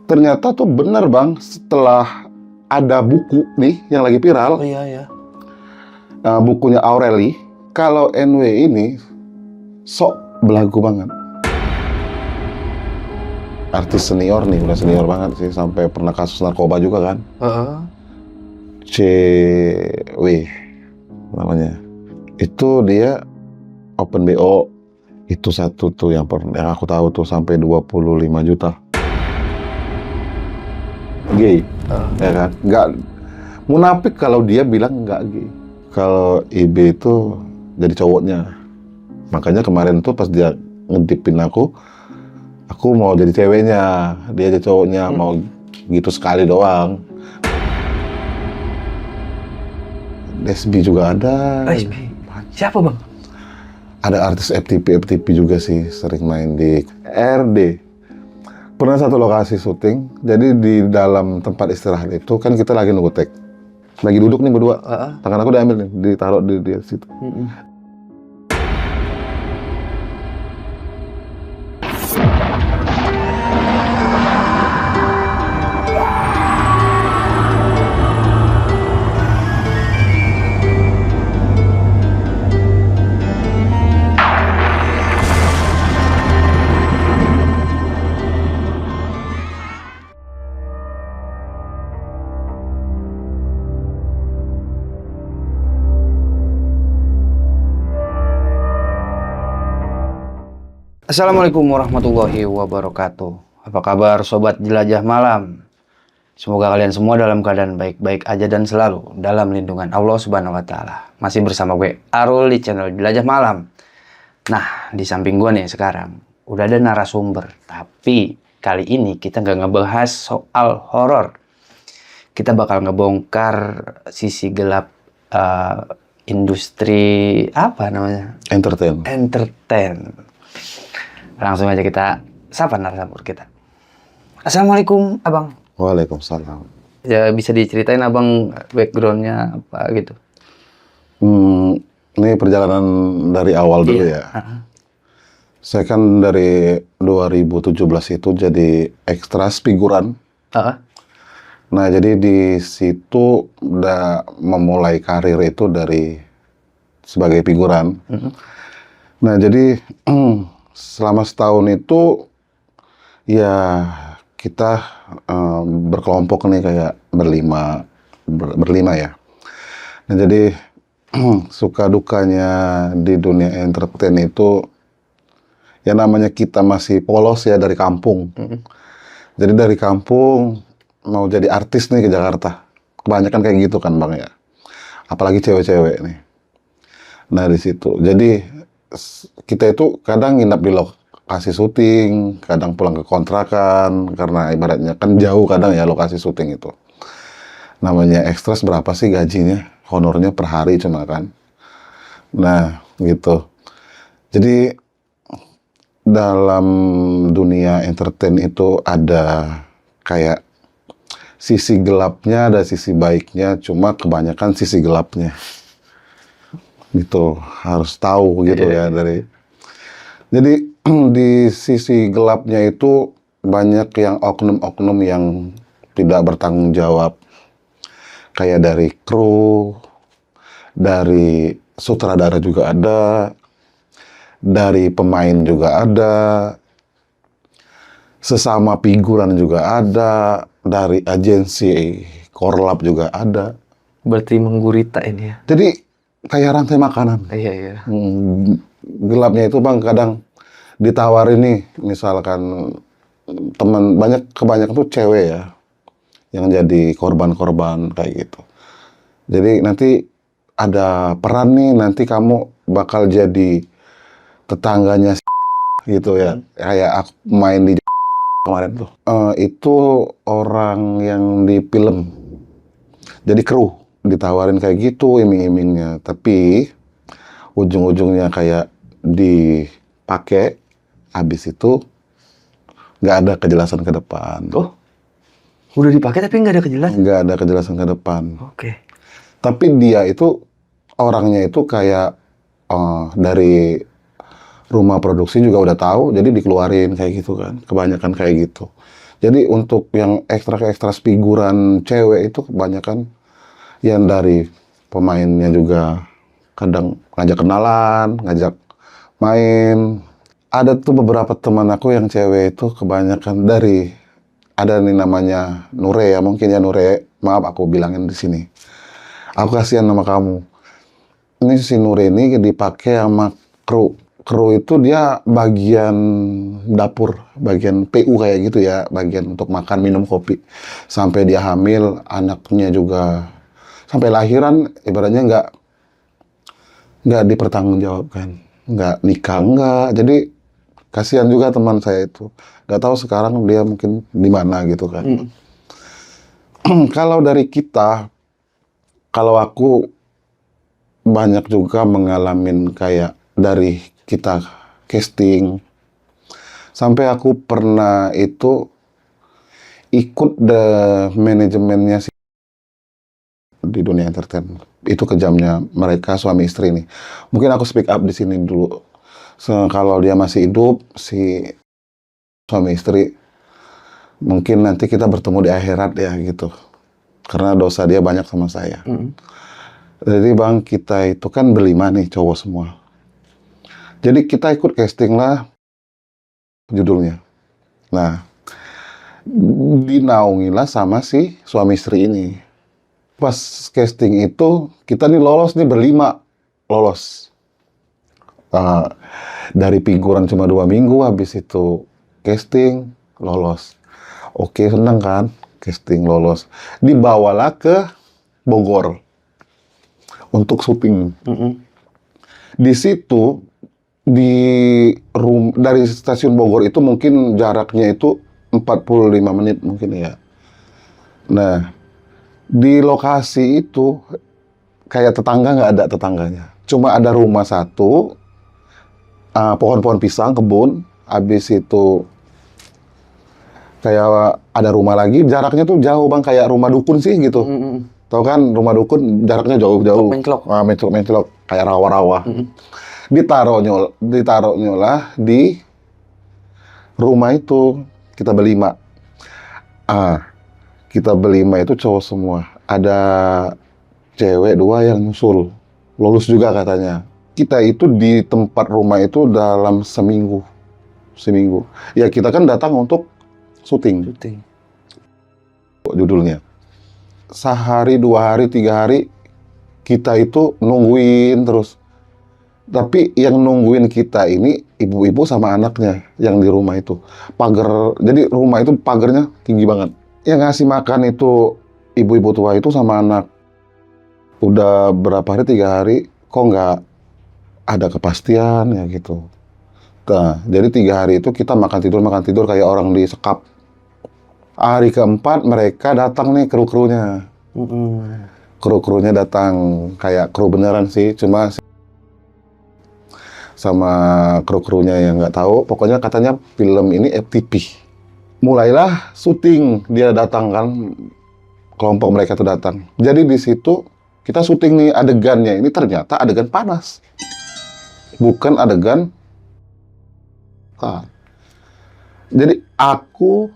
ternyata tuh bener Bang, setelah ada buku nih yang lagi viral. Oh iya ya. Bukunya Aureli. Kalau NW ini sok belagu banget. Artis senior nih, udah senior banget sih, sampai pernah kasus narkoba juga kan. CW namanya. Itu dia open BO. Itu satu tuh yang aku tahu tuh sampai 25 juta. Gay, ya kan? Nggak munafik kalau dia bilang nggak gay. Kalau IB itu jadi cowoknya. Makanya kemarin tuh pas dia ngintipin aku mau jadi ceweknya, dia jadi cowoknya, mau gitu sekali doang. SB juga ada. SB? Siapa Bang? Ada artis FTP juga sih, sering main di RD. Pernah satu lokasi syuting, jadi di dalam tempat istirahat itu kan kita lagi nunggu take. Lagi duduk nih berdua, tangan aku diambil nih, ditaruh di situ. Assalamualaikum warahmatullahi wabarakatuh. Apa kabar sobat jelajah malam? Semoga kalian semua dalam keadaan baik-baik aja dan selalu dalam lindungan Allah Subhanahu wa taala. Masih bersama gue Arul di channel Jelajah Malam. Nah, di samping gue nih sekarang udah ada narasumber, tapi kali ini kita nggak ngebahas soal horor. Kita bakal ngebongkar sisi gelap industri apa namanya? Entertain. Langsung aja kita sapa narasumber kita. Assalamualaikum Abang. Waalaikumsalam. Ya bisa diceritain Abang backgroundnya apa gitu? Ini perjalanan dari awal dulu ya. Saya kan dari 2017 itu jadi ekstras figuran. Nah jadi di situ udah memulai karir itu dari sebagai figuran. Nah jadi selama setahun itu ya kita berkelompok nih kayak berlima ya. Nah jadi suka dukanya di dunia entertain itu ya namanya kita masih polos ya dari kampung. Jadi dari kampung mau jadi artis nih ke Jakarta. Kebanyakan kayak gitu kan Bang ya. Apalagi cewek-cewek nih. Nah di situ. Jadi kita itu kadang nginap di lokasi syuting, kadang pulang ke kontrakan, karena ibaratnya kan jauh kadang ya lokasi syuting itu. Namanya ekstras berapa sih gajinya? Honornya per hari cuma kan. Nah gitu. Jadi dalam dunia entertain itu ada kayak sisi gelapnya, ada sisi baiknya, cuma kebanyakan sisi gelapnya. Gitu harus tahu gitu ya dari. Jadi di sisi gelapnya itu banyak yang oknum-oknum yang tidak bertanggung jawab, kayak dari kru, dari sutradara juga ada, dari pemain juga ada, sesama figuran juga ada, dari agensi korlap juga ada. Berarti menggurita ini ya? Jadi kayak rantai makanan. Iya. Gelapnya itu Bang kadang ditawarin nih, misalkan kebanyakan tuh cewek ya yang jadi korban-korban kayak gitu. Jadi nanti ada peran nih, nanti kamu bakal jadi tetangganya gitu ya. Kayak aku main di kemarin tuh. Itu orang yang di film. Jadi kru ditawarin kayak gitu iming-imingnya, tapi ujung-ujungnya kayak dipakai, habis itu nggak ada kejelasan ke depan. Oh, udah dipakai tapi nggak ada kejelasan? Nggak ada kejelasan ke depan. Oke. Tapi dia itu orangnya itu kayak dari rumah produksi juga udah tahu, jadi dikeluarin kayak gitu kan. Kebanyakan kayak gitu. Jadi untuk yang ekstra figuran cewek itu kebanyakan yang dari pemainnya juga kadang ngajak kenalan, ngajak main. Ada tuh beberapa teman aku yang cewek itu kebanyakan dari, ada nih namanya Nure ya, mungkin ya Nure, maaf aku bilangin di sini. Aku kasihan sama kamu. Ini si Nure ini dipakai sama kru. Kru itu dia bagian dapur, bagian PU kayak gitu ya, bagian untuk makan, minum, kopi. Sampai dia hamil, anaknya juga sampai lahiran, ibaratnya nggak dipertanggungjawabkan, nggak nikah, nggak. Jadi kasihan juga teman saya itu. Nggak tahu sekarang dia mungkin di mana gitu kan. Kalau dari kita, kalau aku banyak juga mengalami kayak dari kita casting, sampai aku pernah itu ikut manajemennya di dunia entertainment. Itu kejamnya mereka suami istri ini. Mungkin aku speak up di sini dulu. Kalau dia masih hidup, si suami istri, mungkin nanti kita bertemu di akhirat ya gitu. Karena dosa dia banyak sama saya. Jadi bang, kita itu kan berlima nih, cowok semua. Jadi kita ikut casting lah judulnya. Nah, dinaungilah sama si suami istri ini. Pas casting itu, kita nih lolos nih berlima. Lolos. Dari figuran cuma 2 minggu, habis itu casting, lolos. Oke, senang kan? Casting, lolos. Dibawalah ke Bogor untuk syuting. Di situ, dari stasiun Bogor itu mungkin jaraknya itu 45 menit mungkin ya. Nah, di lokasi itu kayak tetangga nggak ada tetangganya. Cuma ada rumah satu, pohon-pohon pisang, kebun. Habis itu kayak ada rumah lagi, jaraknya tuh jauh bang, kayak rumah dukun sih gitu. Tahu kan rumah dukun jaraknya jauh-jauh. Mencelok, kayak rawa-rawa. Ditaruhnya lah di rumah itu, kita berlima. Kita berlima itu cowok semua. Ada cewek 2 yang nyusul. Lolos juga katanya. Kita itu di tempat rumah itu dalam seminggu. Ya kita kan datang untuk syuting. Judulnya. Sehari, 2 hari, 3 hari, kita itu nungguin terus. Tapi yang nungguin kita ini ibu-ibu sama anaknya yang di rumah itu. Jadi rumah itu pagarnya tinggi banget. Yang ngasih makan itu ibu-ibu tua itu sama anak. Udah berapa hari, 3 hari, kok nggak ada kepastian ya gitu. Nah, jadi 3 hari itu kita makan tidur kayak orang disekap. Hari keempat mereka datang nih, kru-krunya. Kru-krunya datang, kayak kru beneran sih, cuma sama kru-krunya yang nggak tahu. Pokoknya katanya film ini FTP. Mulailah syuting, dia datang kan, kelompok mereka tuh datang. Jadi di situ kita syuting nih adegannya, ini ternyata adegan panas, bukan adegan. Jadi aku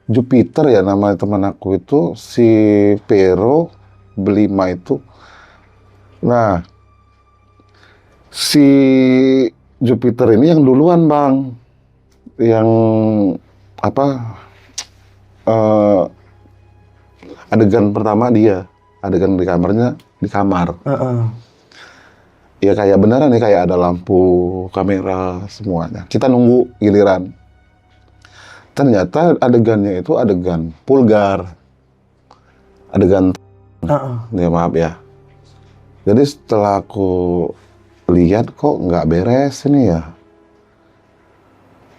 Jupiter ya nama teman aku itu, si Pero berlima itu. Nah, si Jupiter ini yang duluan bang, yang adegan pertama dia, adegan di kamarnya, di kamar. Ya kayak beneran nih, kayak ada lampu, kamera, semuanya. Kita nunggu giliran. Ternyata adegannya itu adegan vulgar. Adegan ya maaf ya. Jadi setelah aku lihat kok nggak beres ini ya.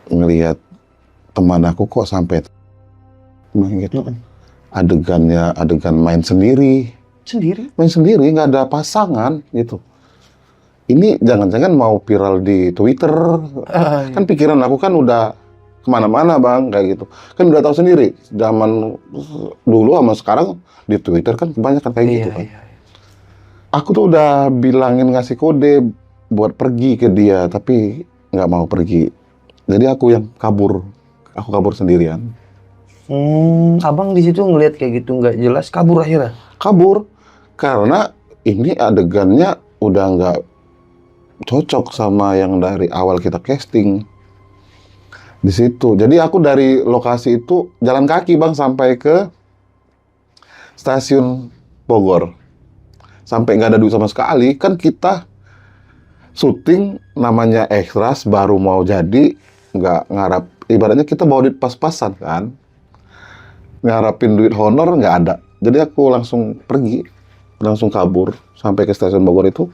Ngelihat teman aku kok sampai gitu. Adegannya adegan main sendiri. Main sendiri, nggak ada pasangan gitu. Ini jangan-jangan mau viral di Twitter. Kan pikiran aku kan udah kemana-mana bang, kayak gitu. Kan udah tahu sendiri, zaman dulu sama sekarang di Twitter kan kebanyakan kayak gitu kan. Aku tuh udah bilangin, ngasih kode buat pergi ke dia, tapi nggak mau pergi. Jadi aku yang kabur. aku kabur sendirian. Abang di situ ngelihat kayak gitu nggak jelas, kabur akhirnya? Kabur, karena ini adegannya udah nggak cocok sama yang dari awal kita casting. Di situ. Jadi aku dari lokasi itu jalan kaki Bang sampai ke stasiun Bogor. Sampai nggak ada duit sama sekali. Kan kita syuting namanya ekstras baru mau jadi, nggak ngarap. Ibaratnya kita bawa duit pas-pasan kan. Ngarapin duit honor nggak ada. Jadi aku langsung pergi, langsung kabur sampai ke stasiun Bogor itu.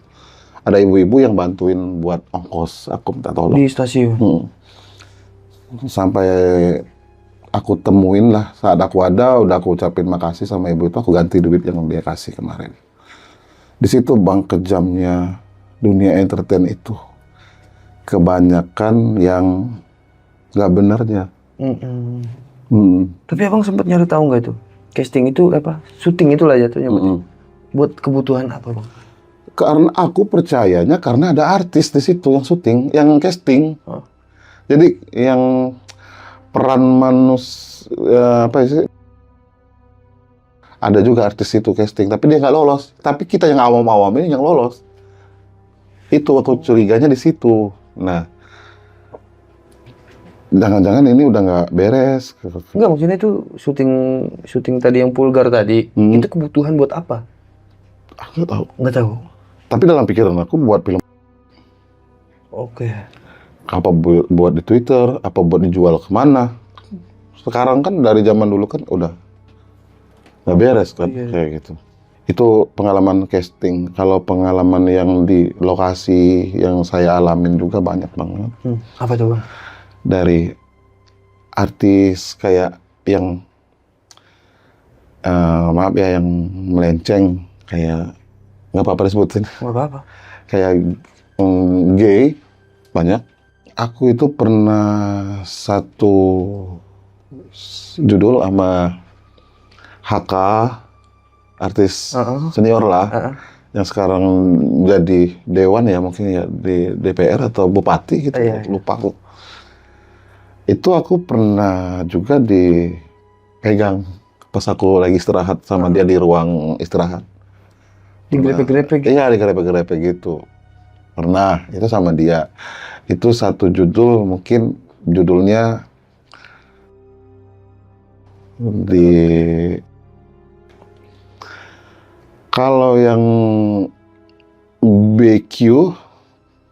Ada ibu-ibu yang bantuin buat ongkos, aku minta tolong. Di stasiun? Sampai aku temuin lah, saat aku ada, udah aku ucapin makasih sama ibu itu, aku ganti duit yang dia kasih kemarin. Di situ Bang kejamnya dunia entertain itu. Kebanyakan yang nggak benarnya. Tapi abang sempat nyari tahu nggak itu? Casting itu apa? Syuting itulah jatuhnya. Buat kebutuhan apa Bang? Karena aku percayanya karena ada artis di situ yang syuting, yang casting. Jadi yang peran apa sih? Ada juga artis itu casting, tapi dia nggak lolos. Tapi kita yang awam-awam ini yang lolos. Itu aku curiganya di situ. Nah, jangan-jangan ini udah nggak beres. Enggak, maksudnya itu syuting tadi yang vulgar tadi, itu kebutuhan buat apa? Aku nggak tahu. Nggak tahu. Tapi dalam pikiran aku buat film. Oke. Apa buat di Twitter, apa buat dijual kemana. Sekarang kan dari zaman dulu kan udah nggak beres kan, kayak gitu. Itu pengalaman casting. Kalau pengalaman yang di lokasi yang saya alamin juga banyak banget. Apa tuh Bang? Dari artis kayak yang maaf ya, yang melenceng, kayak nggak apa-apa disebutin. Nggak apa-apa. Kayak gay, banyak. Aku itu pernah satu judul sama HK, artis senior lah, yang sekarang jadi dewan ya, mungkin ya di DPR atau bupati gitu, lupa aku. Itu aku pernah juga dipegang pas aku lagi istirahat sama dia di ruang istirahat. Digrepe-grepe gitu? Iya, digrepe-grepe gitu. Pernah, itu sama dia. Itu satu judul, mungkin judulnya kalau yang BQ,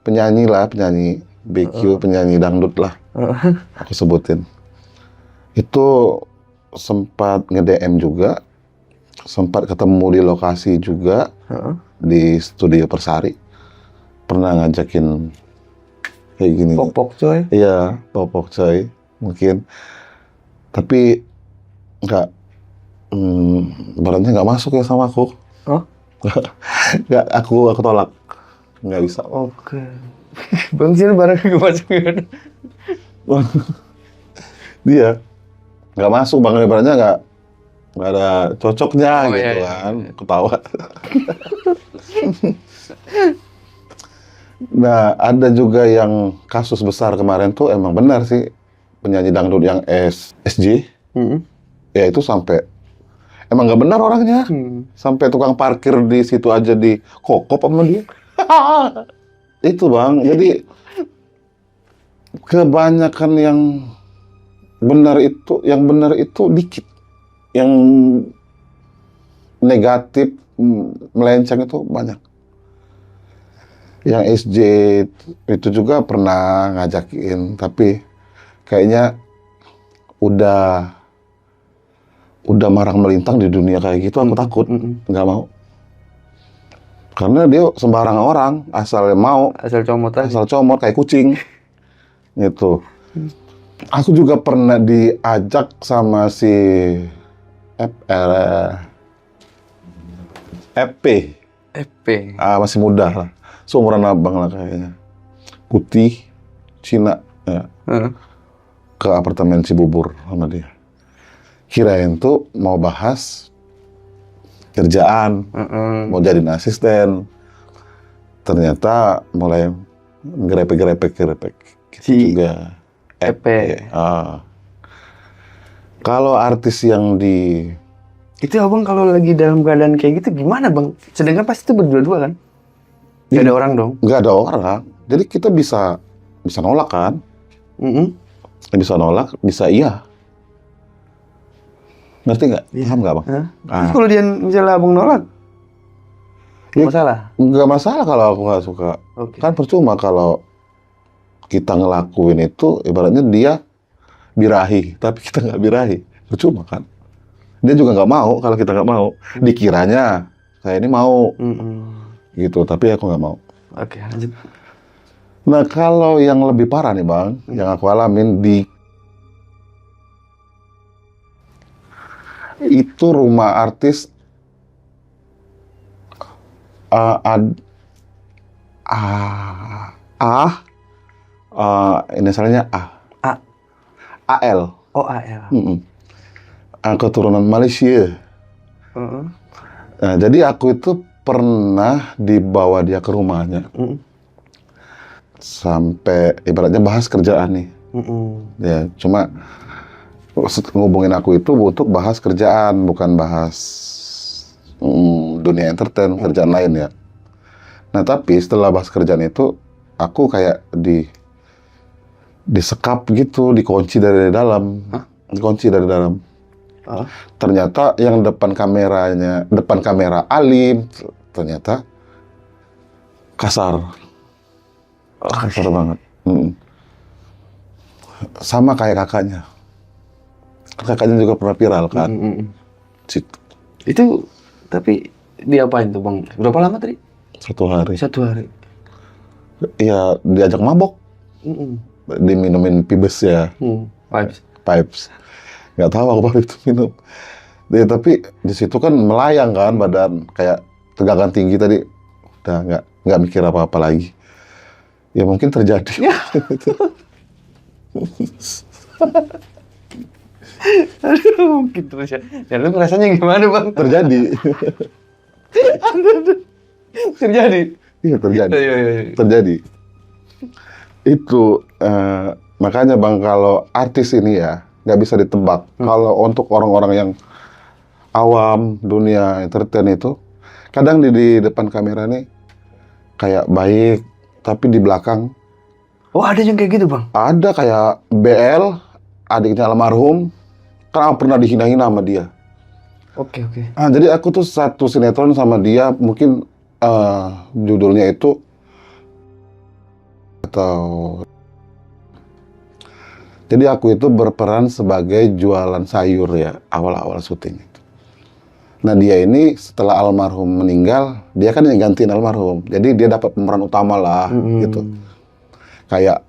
penyanyi BQ, penyanyi dangdut lah, aku sebutin. Itu sempat nge-DM juga, sempat ketemu di lokasi juga, di studio Persari. Pernah ngajakin kayak gini. Popok coy? Iya, popok coy, mungkin. Tapi nggak, barangnya nggak masuk ya sama aku. Nggak, aku tolak. Nggak bisa. Oke. Bang Sil barang nggak masuk ya? Dia nggak masuk, Bang, barangnya nggak ada cocoknya gitu kan. Ketawa. Nah, ada juga yang kasus besar kemarin tuh emang benar sih, penyanyi dangdut yang SJ, ya itu sampai emang nggak benar orangnya, sampai tukang parkir di situ aja dikokop sama dia. Itu Bang, jadi kebanyakan yang benar itu dikit, yang negatif melenceng itu banyak. Yang SJ itu juga pernah ngajakin, tapi kayaknya udah marang melintang di dunia kayak gitu, aku takut, nggak mau. Karena dia sembarangan orang, asal mau, asal comot kayak kucing, gitu. Aku juga pernah diajak sama si FP, masih muda lah. Seumuran abang lah kayaknya. Putih, Cina, ya. Ke apartemen Cibubur sama dia. Kirain tuh mau bahas kerjaan, mau jadi asisten. Ternyata mulai grepe-grepe gitu juga. EP. Kalau artis yang di... Itu abang kalau lagi dalam keadaan kayak gitu gimana bang? Sedangkan pasti itu berdua-dua kan? Gak ada orang dong? Nggak ada orang. Jadi kita bisa nolak kan? Bisa nolak, bisa iya. Ngerti nggak? Paham nggak bang? Nah. Kalau dia misalnya abang nolak, masalah? Nggak masalah kalau aku nggak suka. Okay. Kan percuma kalau kita ngelakuin itu, ibaratnya dia birahi, tapi kita nggak birahi. Percuma kan? Dia juga nggak mau kalau kita nggak mau. Dikiranya saya ini mau. Gitu, tapi aku nggak mau. Oke, lanjut. Nah, kalau yang lebih parah nih bang, yang aku alamin itu rumah artis inisialnya AL. Oh, AL. Keturunan Malaysia. Nah, jadi aku itu pernah dibawa dia ke rumahnya. Sampai ibaratnya bahas kerjaan nih. Ya, cuma ngubungin aku itu untuk bahas kerjaan, bukan bahas dunia entertain, kerjaan lain ya. Nah, tapi setelah bahas kerjaan itu, aku kayak disekap gitu, dikunci dari dalam. Dikunci dari dalam. Ternyata yang depan kamera alim, ternyata kasar. Kasar banget. Sama kayak kakaknya. Kakaknya juga pernah viral kan. Itu tapi diapain tuh bang? Berapa lama tadi? 1 hari. 1 hari. Iya, diajak mabok. Diminumin pibes ya. Pipes. Nggak tahu apa itu minum. Ya, tapi di situ kan melayang kan badan, kayak tegangan tinggi tadi. Udah nggak mikir apa-apa lagi. Ya mungkin terjadi. Aduh, mungkin terus ya. Ya lu rasanya gimana bang? Terjadi. Terjadi. Iya terjadi. Terjadi. Itu makanya bang, kalau artis ini ya nggak bisa ditebak. Kalau untuk orang-orang yang awam dunia entertain itu, kadang di depan kamera nih kayak baik, tapi di belakang. Oh, ada yang kayak gitu bang? Ada, kayak BL, adiknya almarhum, kan pernah dihina-hina sama dia. Oke. Nah, jadi aku tuh satu sinetron sama dia, mungkin judulnya itu jadi aku itu berperan sebagai jualan sayur ya, awal-awal syuting itu. Nah, dia ini setelah almarhum meninggal, dia kan yang gantiin almarhum. Jadi dia dapat pemeran utama lah, gitu. Kayak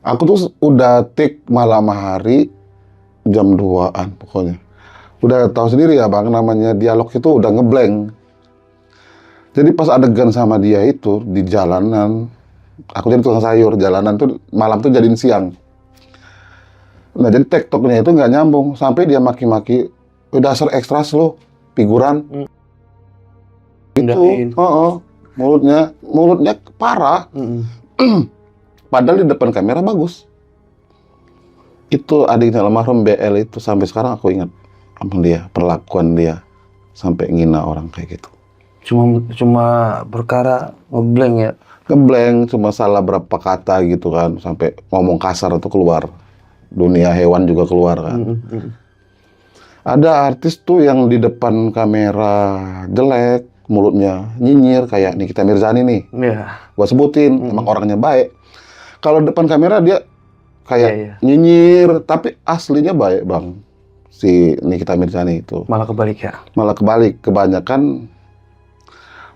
aku tuh udah take malam hari jam 2-an pokoknya. Udah tahu sendiri ya bang, namanya dialog itu udah ngeblank. Jadi pas adegan sama dia itu di jalanan, aku jadi tukang sayur, jalanan tuh malam tuh jadiin siang. Nah, jadi tektoknya itu nggak nyambung, sampai dia maki-maki, dasar ekstras lo, figuran. Itu, mulutnya parah. Padahal di depan kamera bagus. Itu adiknya almarhum BL itu, sampai sekarang aku ingat sama dia, perlakuan dia sampai ngina orang kayak gitu. Cuma perkara ngeblank ya? Ngeblank, cuma salah berapa kata gitu kan, sampai ngomong kasar itu keluar. Dunia hewan juga keluar kan. Ada artis tuh yang di depan kamera jelek, mulutnya nyinyir, kayak Nikita Mirzani nih. Gua sebutin, emang orangnya baik. Kalau depan kamera dia kayak nyinyir, tapi aslinya baik bang. Si Nikita Mirzani itu. Malah kebalik ya? Malah kebalik, kebanyakan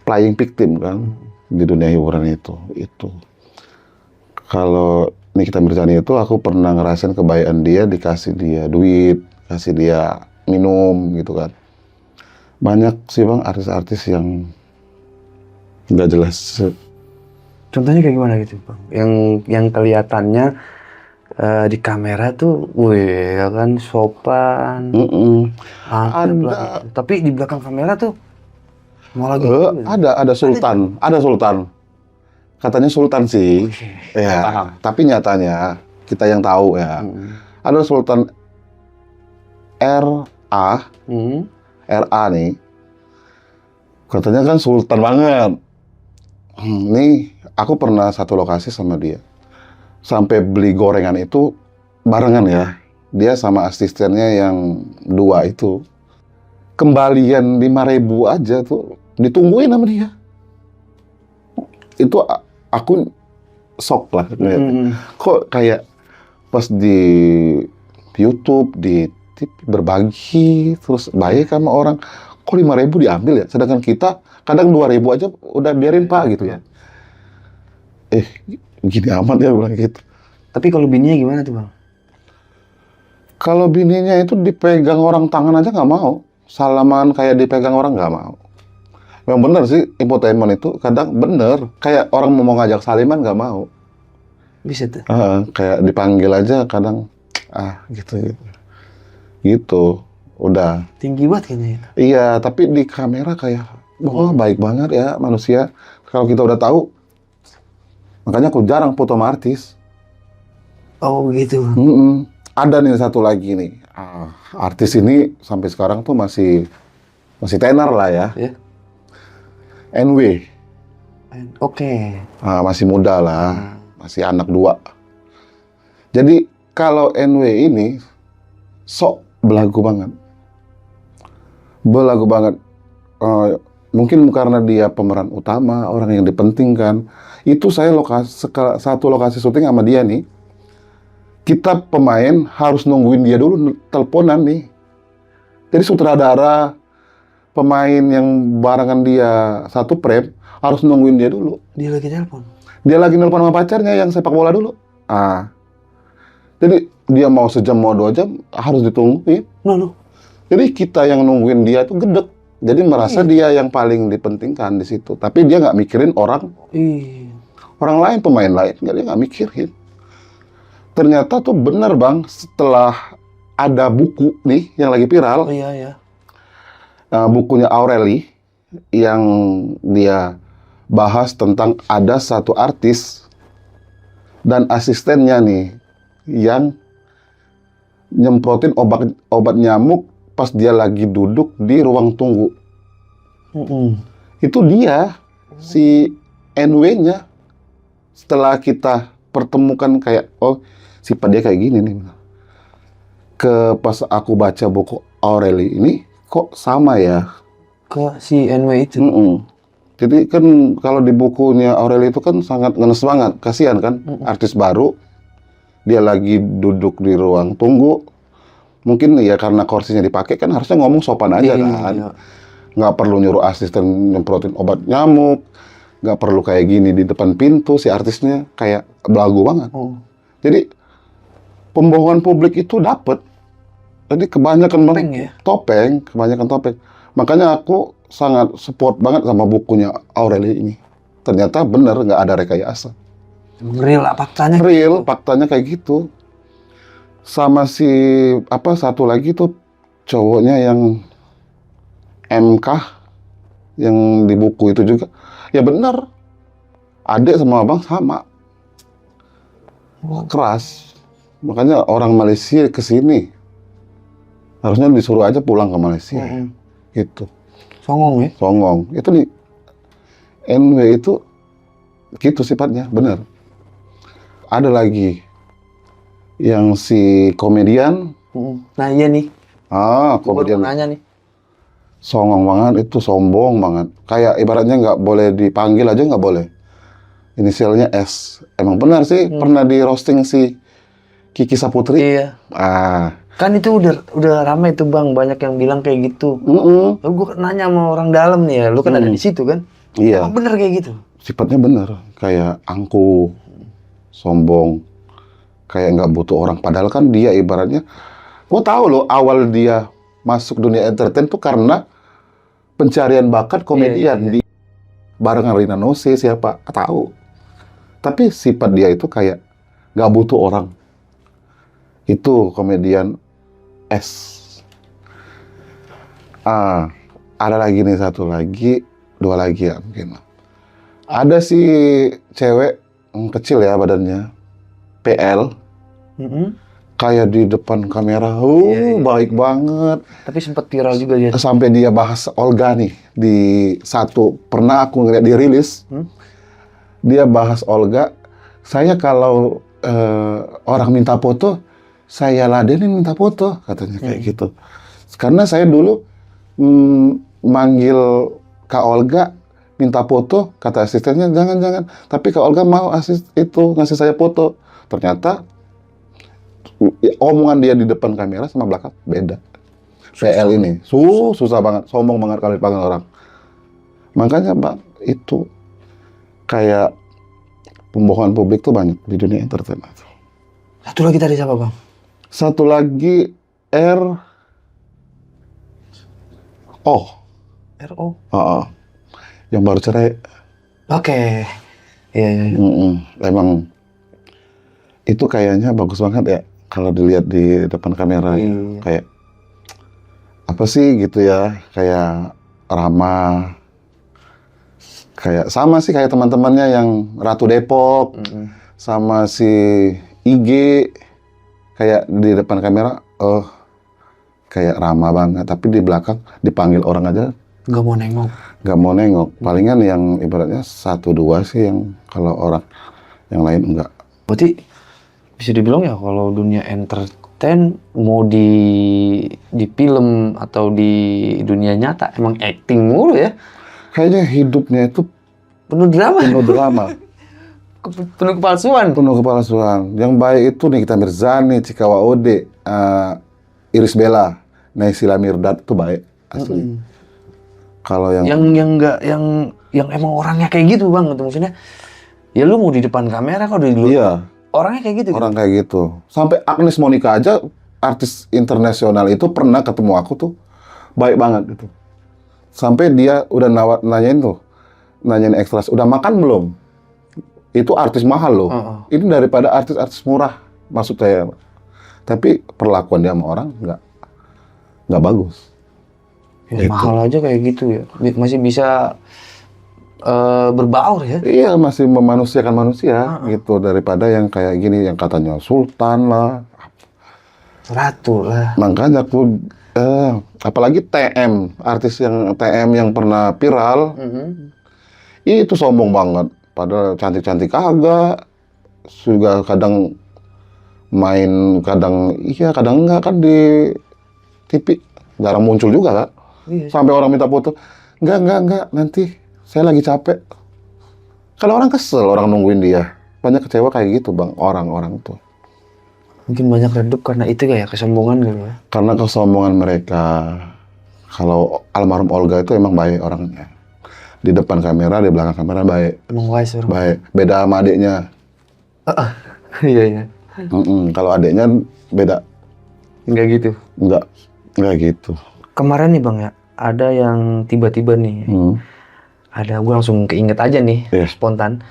playing victim kan di dunia hiburan itu. Kalau Nikita Mirzani itu aku pernah ngerasain kebaikan dia, dikasih dia duit, kasih dia minum gitu kan. Banyak sih bang artis-artis yang nggak jelas. Contohnya kayak gimana gitu bang? Yang kelihatannya di kamera tuh, wih ya kan sopan, ada. Tapi di belakang kamera tuh malah gitu. Ada Sultan. Katanya Sultan sih, ya. Tapi nyatanya kita yang tahu ya. Ada Sultan RA, RA nih, katanya kan sultan banget. Nih, aku pernah satu lokasi sama dia. Sampai beli gorengan itu barengan ya. Dia sama asistennya yang 2 itu. Kembalian 5.000 aja tuh ditungguin sama dia. Itu aku shock lah. Kok kayak pas di YouTube, di TV berbagi, terus baik sama orang, kok 5.000 diambil ya? Sedangkan kita kadang 2.000 aja udah biarin Pak gitu ya. Gini amat ya bilang gitu. Tapi kalau bininya gimana tuh Bang? Kalau bininya itu dipegang orang tangan aja nggak mau. Salaman kayak dipegang orang nggak mau. Memang bener sih, infotainment itu kadang bener. Kayak orang mau ngajak saliman nggak mau. Bisa tuh? Kayak dipanggil aja kadang, gitu. Gitu, udah. Tinggi banget kayaknya ya? Iya, tapi di kamera kayak, baik banget ya manusia. Kalau kita udah tahu, makanya aku jarang foto sama artis. Oh gitu. Ada nih satu lagi nih, artis ini sampai sekarang tuh masih tenar lah ya. NW. Oke. Masih muda lah, masih anak 2. Jadi kalau NW ini sok belagu banget. Mungkin karena dia pemeran utama, orang yang dipentingkan. Itu saya satu lokasi syuting sama dia nih. Kita pemain harus nungguin dia dulu teleponan nih. Jadi sutradara, pemain yang barengan dia satu frame harus nungguin dia dulu. Dia lagi telepon? Dia lagi nelpon sama pacarnya yang sepak bola dulu. Jadi dia mau sejam mau 2 jam harus ditungguin. Jadi kita yang nungguin dia tuh gedek. Jadi merasa dia yang paling dipentingkan di situ. Tapi dia nggak mikirin orang lain, pemain lain, dia nggak mikirin. Ternyata tuh bener Bang, setelah ada buku nih yang lagi viral. Bukunya Aureli yang dia bahas tentang ada satu artis dan asistennya nih yang nyemprotin obat nyamuk pas dia lagi duduk di ruang tunggu. Itu dia, si NW-nya. Setelah kita pertemukan kayak, sifat dia kayak gini nih. Pas aku baca buku Aureli ini, kok sama ya? Ke si NW itu? Jadi kan kalau di bukunya Aureli itu kan sangat ngenes banget. Kasihan kan, artis baru. Dia lagi duduk di ruang tunggu. Mungkin ya karena kursinya dipakai kan harusnya ngomong sopan aja kan. Nggak perlu nyuruh asisten nyemprotin obat nyamuk. Nggak perlu kayak gini di depan pintu si artisnya. Kayak belagu banget. Jadi pembohongan publik itu dapet. Jadi kebanyakan topeng. Makanya aku sangat support banget sama bukunya Aureli ini. Ternyata bener nggak ada rekayasa. Real faktanya? Real, faktanya kayak gitu. Sama si satu lagi tuh cowoknya yang MK yang di buku itu juga. Ya benar. Adik sama abang sama. Keras. Makanya orang Malaysia ke sini harusnya disuruh aja pulang ke Malaysia. Gitu. Songong ya? Songong. Itu nih NW itu gitu sifatnya, bener. Ada lagi yang si komedian. Nah iya nih. Komedian. Nanya nih. Songong banget, itu sombong banget. Kayak ibaratnya nggak boleh dipanggil aja nggak boleh. Inisialnya S. Emang benar sih, pernah di roasting si Kiki Saputri. Iya. Kan itu udah ramai tuh Bang, banyak yang bilang kayak gitu. Lalu gue nanya sama orang dalam nih ya, lu kan ada di situ kan? Iya. Emang bener kayak gitu? Sifatnya bener, kayak angkuh, sombong, kayak nggak butuh orang. Padahal kan dia ibaratnya, gue tahu loh awal dia masuk dunia entertain tuh karena pencarian bakat komedian di barengan Rina Nose siapa tahu. Tapi sifat dia itu kayak nggak butuh orang. Itu komedian S. Ada lagi nih dua lagi ya mungkin. Ada si cewek kecil ya badannya, PL. kayak di depan kamera, baik banget. Tapi sempat viral juga dia. Sampai dia bahas Olga nih di satu, pernah aku ngeliat di rilis, dia bahas Olga. Saya kalau orang minta foto, saya ladenin minta foto, katanya kayak gitu. Karena saya dulu manggil Kak Olga minta foto, kata asistennya jangan. Tapi Kak Olga mau ngasih saya foto. Ternyata omongan dia di depan kamera sama belakang beda. PL ini susah banget, sombong banget kalau dipanggil orang. Makanya Bang, itu kayak pembohongan publik tuh banyak di dunia entertainment. Satu lagi tadi siapa Bang? Satu lagi RO. Yang baru cerai. Oke. Iya. Emang itu kayaknya bagus banget ya kalau dilihat di depan kamera. Kayak apa sih gitu ya, kayak ramah, kayak sama sih kayak teman-temannya yang Ratu Depok, sama si IG, kayak di depan kamera kayak ramah banget, tapi di belakang dipanggil orang aja nggak mau nengok. Palingan yang ibaratnya 1-2 sih yang kalau orang yang lain enggak. Berarti bisa dibilang ya kalau dunia entertain mau di film atau di dunia nyata emang acting mulu ya. Kayaknya hidupnya itu penuh drama. Penuh kepalsuan. Yang baik itu Nikita Mirzani, Cika Waode, Iris Bella, Naysila Mirdad itu baik asli. Kalau yang emang orangnya kayak gitu Bang, itu maksudnya ya lu mau di depan kamera kok di luar. Iya. Orangnya kayak gitu. Orang kayak gitu. Sampai Agnes Monica aja, artis internasional itu pernah ketemu aku tuh, baik banget gitu. Sampai dia udah nanyain ekstras, udah makan belum? Itu artis mahal loh. Ini daripada artis-artis murah, maksud saya. Tapi perlakuan dia sama orang nggak bagus. Ya, mahal aja kayak gitu ya, masih bisa berbaur ya. Iya, masih memanusiakan manusia gitu, daripada yang kayak gini yang katanya sultan lah, ratu lah. Makanya aku apalagi artis yang TM yang pernah viral, itu sombong banget. Padahal cantik-cantik kagak, juga kadang main, kadang enggak kan di TV, jarang muncul juga kan. Sampai orang minta foto, enggak, nanti saya lagi capek. Kalau orang kesel, orang nungguin dia. Banyak kecewa kayak gitu Bang, orang-orang tuh. Mungkin banyak redup karena itu kayak kesombongan gitu ya. Karena kesombongan mereka. Kalau almarhum Olga itu emang baik orangnya. Di depan kamera, di belakang kamera baik. Emang wise orang. Baik. Beda sama adiknya. Iya. Kalau adiknya beda. Enggak gitu? Enggak gitu. Kemarin nih Bang ya, ada yang tiba-tiba nih. Gue langsung keinget aja nih, spontan.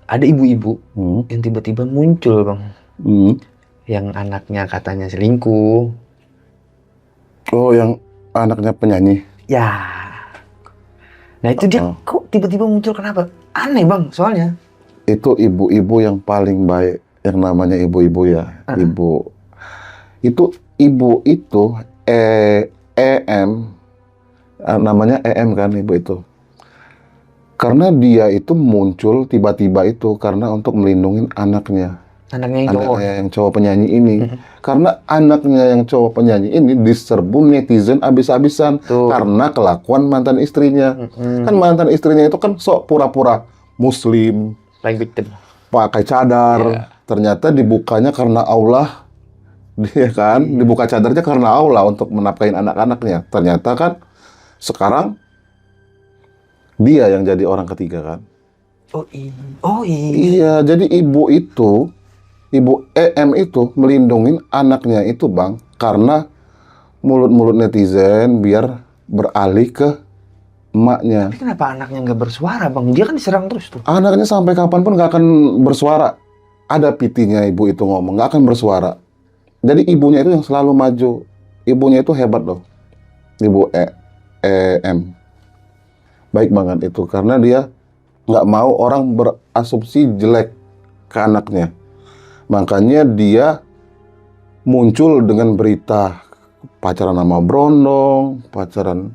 Ada ibu-ibu yang tiba-tiba muncul Bang. Yang anaknya katanya selingkuh. Oh, yang anaknya penyanyi? Ya. Nah itu dia kok tiba-tiba muncul, kenapa? Aneh Bang, soalnya. Itu ibu-ibu yang paling baik, yang namanya ibu-ibu ya. Ibu itu EM, namanya EM kan ibu itu. Karena dia itu muncul tiba-tiba itu karena untuk melindungi anaknya. Anaknya yang cowok penyanyi ini. Karena anaknya yang cowok penyanyi ini diserbu netizen abis-abisan karena kelakuan mantan istrinya. Kan mantan istrinya itu kan sok pura-pura muslim, pakai cadar. Ternyata dibukanya karena Allah. Dia kan dibuka cadarnya karena Allah untuk menafkahin anak-anaknya. Ternyata kan sekarang dia yang jadi orang ketiga kan. Oh iya. Iya, jadi ibu EM itu melindungi anaknya itu Bang, karena mulut-mulut netizen biar beralih ke emaknya. Tapi kenapa anaknya nggak bersuara Bang? Dia kan diserang terus tuh. Anaknya sampai kapanpun nggak akan bersuara. Ada pitinya ibu itu ngomong, nggak akan bersuara. Jadi ibunya itu yang selalu maju. Ibunya itu hebat loh. Ibu EM. Baik banget itu, karena dia nggak mau orang berasumsi jelek ke anaknya. Makanya dia muncul dengan berita pacaran sama Brondong, pacaran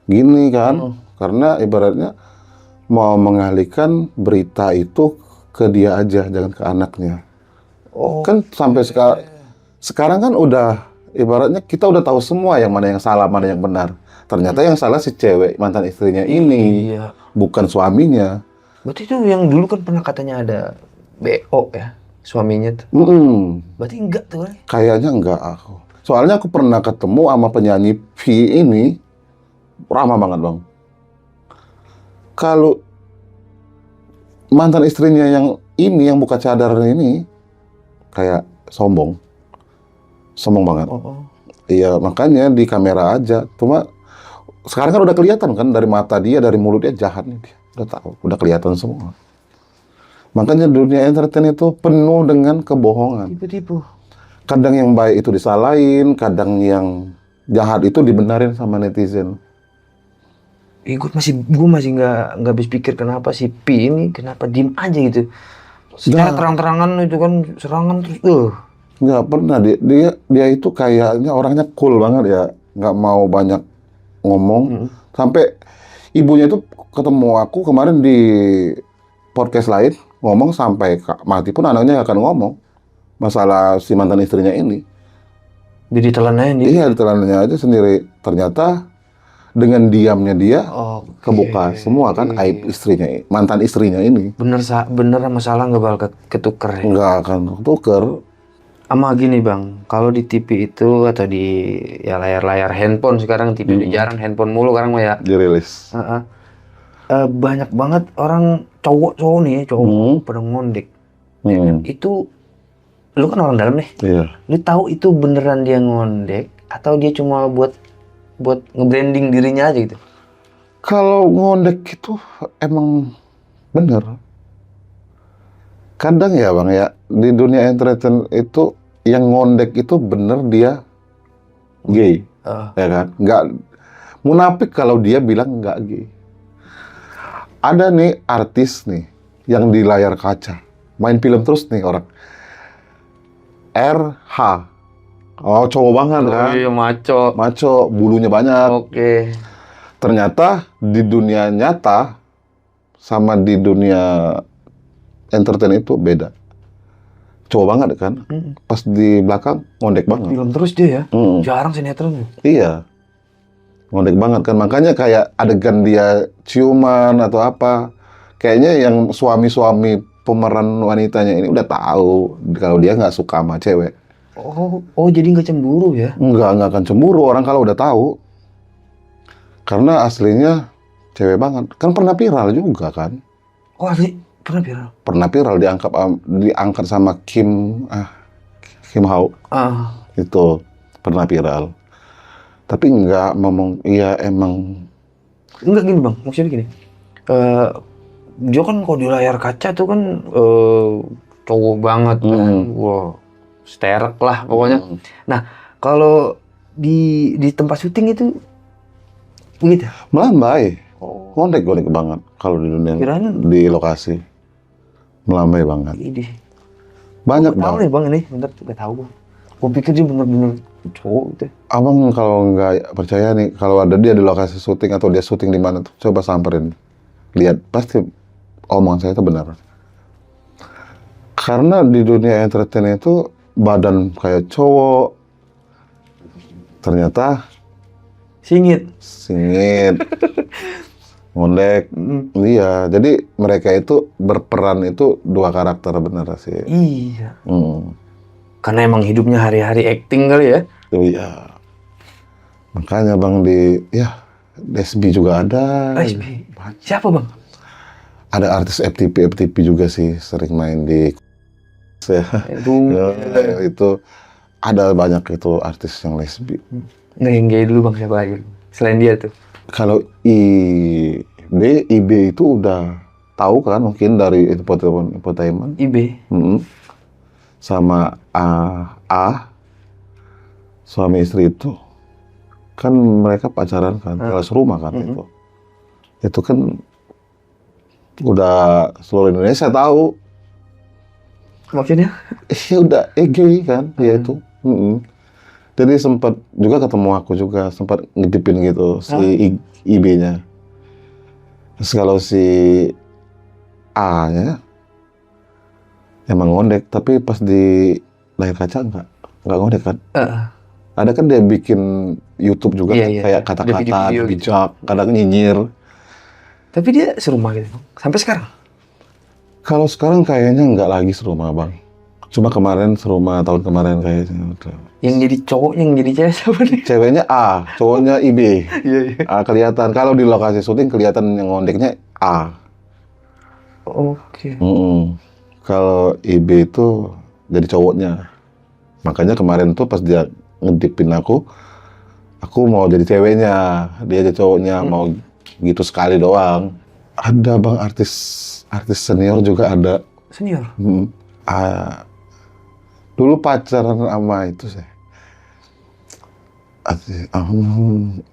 gini kan. Karena ibaratnya mau mengalihkan berita itu ke dia aja, jangan ke anaknya. Kan sampai sekarang kan udah ibaratnya kita udah tahu semua yang mana yang salah, mana yang benar. Ternyata yang salah si cewek, mantan istrinya ini, bukan suaminya. Berarti itu yang dulu kan pernah katanya ada BO ya, suaminya tuh. Berarti enggak tuh kan? Kayaknya enggak aku. Soalnya aku pernah ketemu sama penyanyi V ini, ramah banget bang. Kalau mantan istrinya yang ini, yang buka cadar ini, kayak sombong banget. Iya, makanya di kamera aja. Cuma sekarang kan udah kelihatan kan dari mata dia, dari mulut dia jahat nih dia. Udah tahu, udah kelihatan semua. Makanya dunia entertain itu penuh dengan kebohongan. Tipu-tipu. Kadang yang baik itu disalahin, kadang yang jahat itu dibenarin sama netizen. Gue masih nggak habis pikir kenapa si Pi ini kenapa diem aja gitu. Secara terang-terangan itu kan serangan terus. Nggak pernah dia itu kayaknya orangnya cool banget ya, nggak mau banyak ngomong. Sampai ibunya itu ketemu aku kemarin di podcast lain ngomong sampai mati pun anaknya nggak akan ngomong masalah si mantan istrinya ini. Jadi ditelannya dia. Iya, ditelannya aja sendiri. Ternyata dengan diamnya dia kebuka semua kan aib istrinya, mantan istrinya ini. Bener sama salah nggak bakal ketuker ya? Nggak akan ketuker. Ama gini bang, kalau di TV itu atau di ya layar-layar handphone sekarang TV udah jarang handphone mulu sekarang mah ya. Dirilis. Banyak banget orang cowok nih pada ngondek. Itu lu kan orang dalam nih. Iya. Lu tahu itu beneran dia ngondek atau dia cuma buat nge-branding dirinya aja gitu? Kalau ngondek itu emang bener. Kadang ya bang ya, di dunia entertain itu yang ngondek itu bener dia gay, ya kan? Nggak munafik kalau dia bilang nggak gay. Ada nih artis nih yang di layar kaca main film terus nih orang. RH, cowok banget kan? Iya maco, bulunya banyak. Ternyata di dunia nyata sama di dunia entertain itu beda. Cowok banget kan? Pas di belakang ngondek banget. Film terus dia ya? Jarang sinetron. Iya. Ngondek banget kan. Makanya kayak adegan dia ciuman atau apa. Kayaknya yang suami-suami pemeran wanitanya ini udah tahu kalau dia nggak suka sama cewek. Jadi nggak cemburu ya? Nggak akan cemburu orang kalau udah tahu. Karena aslinya cewek banget. Kan pernah viral juga kan? Asli? Pernah viral? Pernah viral diangkat sama Kim Hao. Itu pernah viral. Tapi nggak ngomong, iya emang. Enggak gini bang, maksudnya gini. Dia kan kalau di layar kaca tuh kan cowok banget kan. Wow, sterek lah pokoknya. Nah, kalau di tempat syuting itu begitu? Melambai. Ngondek banget kalau di dunia di lokasi. Melambai banget. Banyak tahu nih bang ini, bentar gak tahu bang. Gue pikir dia bener-bener cowok gitu. Abang kalau nggak percaya nih, kalau ada dia di lokasi syuting atau dia syuting di mana tuh, coba samperin, lihat pasti omongan saya itu benar. Karena di dunia entertain itu badan kayak cowok, ternyata singit. Ngondek. Iya, jadi mereka itu berperan itu dua karakter bener sih. Iya. Karena emang hidupnya hari-hari acting kali ya. Iya. Makanya bang SB juga ada. SB? Siapa bang? Ada artis FTP juga sih, sering main di itu ada banyak itu artis yang lesbi. Nah yang gay dulu bang, siapa lagi? Selain dia tuh. Kalau IB itu udah tahu kan mungkin dari infotainment. IB? Sama suami istri itu kan mereka pacaran kan, serumah kan itu. Itu kan udah seluruh Indonesia tahu. Maksudnya? Udah gay kan dia itu. Jadi sempat juga ketemu aku juga, sempat ngedipin gitu si IB-nya. Terus kalau si A-nya emang ngondek, tapi pas di layar kaca nggak ngondek kan? Ada kan dia bikin YouTube juga kayak kata-kata bijak, kadang nyinyir. Tapi dia serumah gitu, sampai sekarang? Kalau sekarang kayaknya nggak lagi serumah, Bang. Cuma kemarin serumah tahun kemarin kayaknya udah. Yang jadi cowoknya, yang jadi cewek siapa nih? Ceweknya A, cowoknya IB. Iya. Kelihatan. Kalau di lokasi syuting kelihatan yang ngondeknya A. Oke. Kalau IB itu jadi cowoknya. Makanya kemarin tuh pas dia ngedipin aku mau jadi ceweknya, dia jadi cowoknya, mau gitu sekali doang. Ada Bang artis senior juga ada. Senior? Dulu pacaran sama itu saya.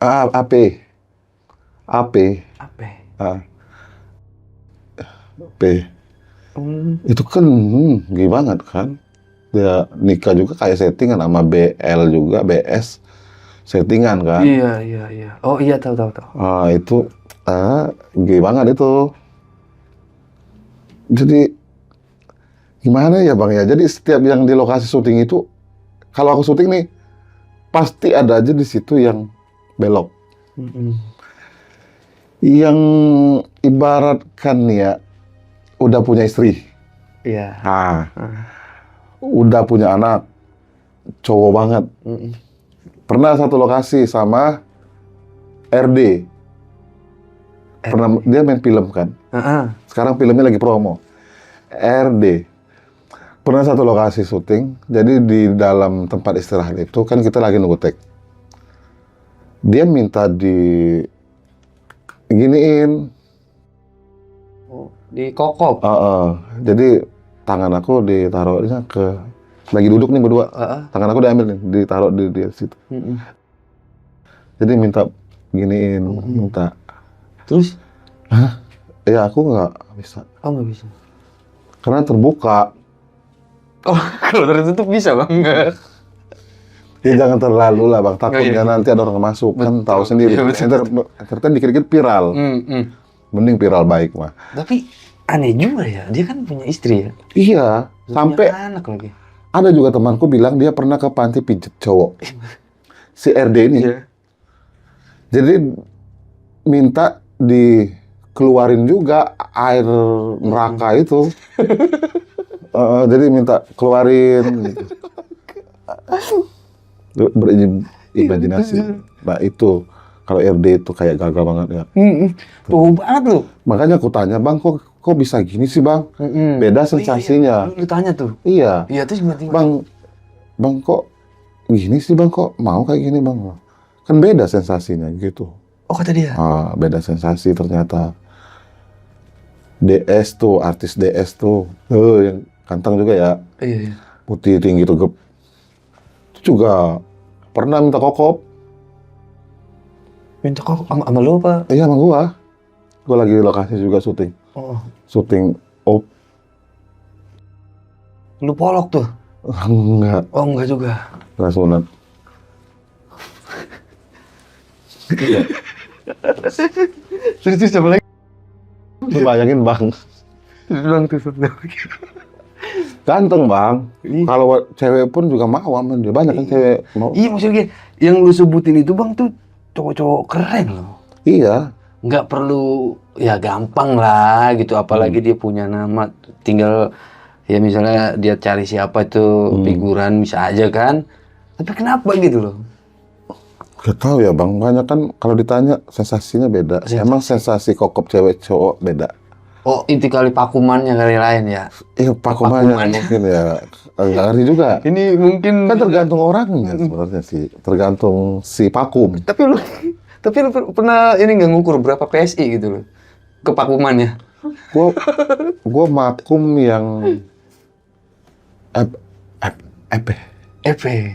AP. Itu kan gimana kan? Dia nikah juga kayak settingan sama BL juga, BS. Settingan kan? Iya. Oh iya, tahu. Itu gimana itu? Jadi gimana ya Bang ya? Jadi setiap yang di lokasi syuting itu, kalau aku syuting nih, pasti ada aja di situ yang belok. Yang ibaratkan ya, udah punya istri. Iya. Udah punya anak, cowok banget. Pernah satu lokasi sama RD. Pernah dia main film kan? Sekarang filmnya lagi promo. RD. Pernah satu lokasi syuting, jadi di dalam tempat istirahat itu kan kita lagi nunggu take. Dia minta giniin. Dikokop. Jadi tangan aku ditaruhnya lagi duduk nih berdua. Tangan aku diambil nih, ditaruh di situ. Jadi minta giniin, minta. Terus? Ya aku nggak bisa. Oh nggak bisa. Karena terbuka. Oh kalau tertutup bisa Bang? Ya jangan terlalu lah Bang, takutnya nanti ada orang masuk. Kan tahu sendiri. Entertain dikit-dikit viral. Mending viral baik mah. Tapi aneh juga ya, dia kan punya istri ya. Iya, sampai anak lagi. Ada juga temanku bilang dia pernah ke panti pijet cowok. Si RD ini. Jadi minta dikeluarin juga air neraka itu. Jadi minta keluarin gitu. Berimajinasi. Nah itu kalau RD itu kayak gagal banget ya. Tuh banget loh. Makanya aku tanya, Bang, kok bisa gini sih Bang? Beda sensasinya. Lu ditanya tuh. Iya. Iya terus gimana? Bang kok gini sih Bang? Kok mau kayak gini Bang? Kan beda sensasinya gitu. Oh kata dia. Beda sensasi ternyata. DS tuh, artis DS tuh, yang ganteng juga ya. Iya. Putih tinggi tegap. Itu juga pernah minta kokop. Minta kokop sama lu apa? Iya sama gua. Gua lagi di lokasi juga syuting. Syuting Lu polok tuh? Enggak. Oh enggak juga. Enggak sunat. Terus sama lagi. Lu bayangin Bang. Bilang tuh Ganteng Bang. Kalau cewek pun juga mau sama dia. Banyak kan cewek mau. Iya maksudnya yang lu sebutin itu Bang tuh cowok-cowok keren loh. Iya. Nggak perlu ya gampang lah gitu. Apalagi dia punya nama. Tinggal ya misalnya dia cari siapa itu figuran bisa aja kan. Tapi kenapa gitu loh? Gak tahu ya Bang. Banyak kan kalau ditanya sensasinya beda. Emang sensasi kokop cewek cowok beda. Oh, inti kali pakumannya kali lain ya? Iya, pakumannya mungkin ya. Nggak ngerti juga. Ini mungkin... Kan tergantung orangnya sebenarnya sih. Tergantung si pakum. Tapi lu pernah ini nggak ngukur berapa PSI gitu loh? Ke pakumannya? Gua makum yang... EP.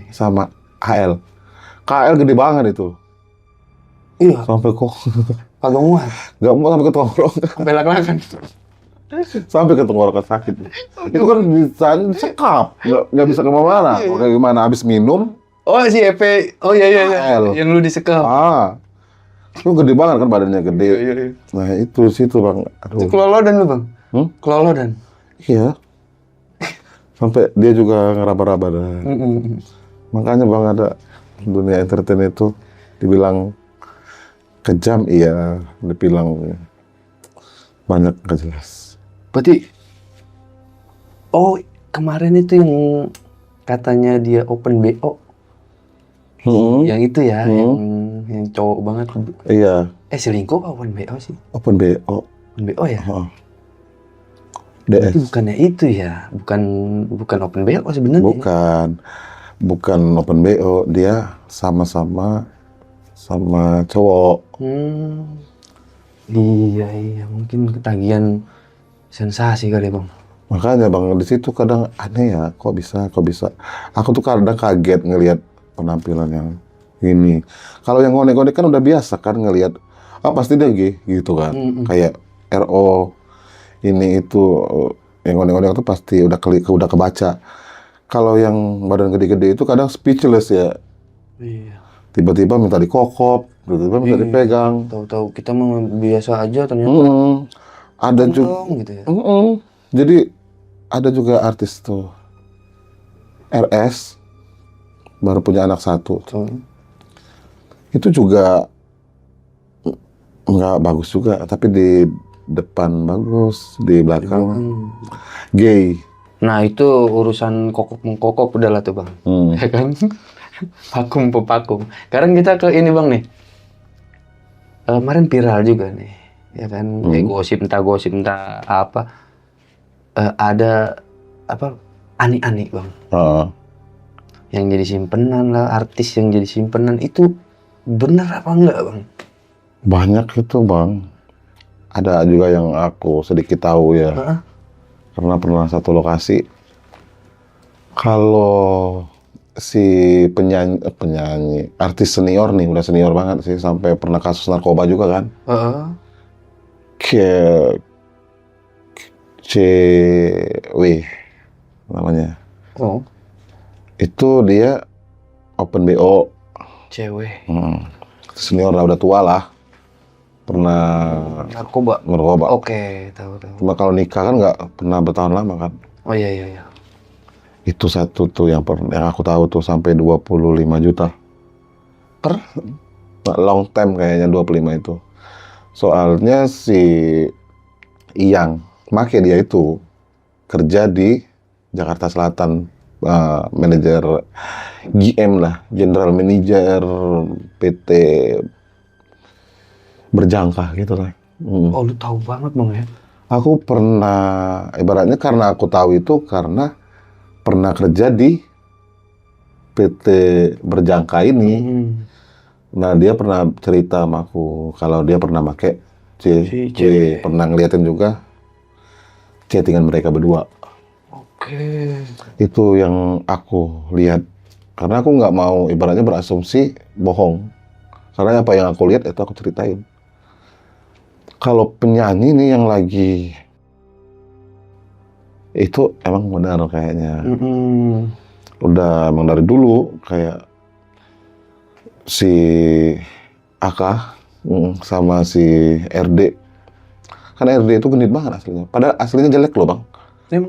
Sama KL. KL gede banget itu. Iya. Sampai kok... Kagak muat. Gak mau sampai ke tongkrong. Sampai lak-lakan. Sampai ke tenggorokan sakit. Itu kan bisa disekap, nggak bisa kemana-mana. Kayak gimana? Habis minum, Oh si Epe, oh iya iya iya, L. yang lu disekap. Itu gede banget kan badannya gede. Iya, iya, iya. Nah itu situ bang. Itu Aduh. kelolodan lu bang? Kelolodan. Iya. Sampai dia juga ngeraba-raba dah. Makanya bang ada dunia entertain itu dibilang kejam, iya. Dibilang banyak nggak jelas. Berarti, oh kemarin itu yang katanya dia open BO. Yang itu ya, yang cowok banget. Iya. Selingkuh apa open BO sih? Open BO. Open BO ya? DS. Berarti bukannya itu ya? Bukan open BO sebenarnya. Bukan open BO, dia sama cowok. Iya, mungkin ketagihan sensasi kali bang. Makanya bang, di situ kadang aneh ya, kok bisa. Aku tuh kadang kaget ngelihat penampilan yang ini. Kalau yang ngone-ngone kan udah biasa kan ngelihat, pasti dia gitu kan. Kayak RO, ini itu, yang ngone-ngone itu pasti udah kebaca. Kalau yang badan gede-gede itu kadang speechless ya. Iya. Tiba-tiba minta dikokop, tiba-tiba minta dipegang. Tahu-tahu kita mah biasa aja ternyata. Ada juga gitu ya. Jadi ada juga artis tuh RS baru punya anak 1 tuh. Itu juga nggak bagus juga, tapi di depan bagus, di belakang gay. Nah itu urusan kokop udahlah tuh bang, ya kan? Vakum. Sekarang kita ke ini bang nih. Kemarin viral juga nih, ya kan? Gosip entah apa. Ada apa? Ani bang. Yang jadi simpenan lah, artis yang jadi simpenan itu benar apa enggak bang? Banyak itu bang. Ada juga yang aku sedikit tahu ya. Karena pernah satu lokasi. Kalau si penyanyi, artis senior nih, udah senior banget sih, sampai pernah kasus narkoba juga kan. CW namanya. Itu dia open BO. Cewek. Senior lah, udah tua lah. Pernah narkoba. Oke, tahu. Cuma kalau nikah kan nggak pernah bertahan lama kan. Oh iya. Itu satu tuh yang aku tahu tuh sampai 25 juta. Per? Long time kayaknya 25 itu. Soalnya si Iyang, make dia itu kerja di Jakarta Selatan, manajer GM lah, General Manager PT Berjangka gitu lah. Oh lu tahu banget bang ya? Aku pernah, ibaratnya karena aku tahu itu karena pernah kerja di PT Berjangka ini. Nah dia pernah cerita sama aku kalau dia pernah pakai cewek, pernah ngeliatin juga chattingan mereka berdua. Itu yang aku lihat. Karena aku nggak mau ibaratnya berasumsi bohong. Karena apa yang aku lihat itu aku ceritain. Kalau penyanyi nih yang lagi itu emang benar kayaknya. Udah emang dari dulu kayak si Aka sama si RD. Kan RD itu genit banget aslinya. Padahal aslinya jelek loh bang.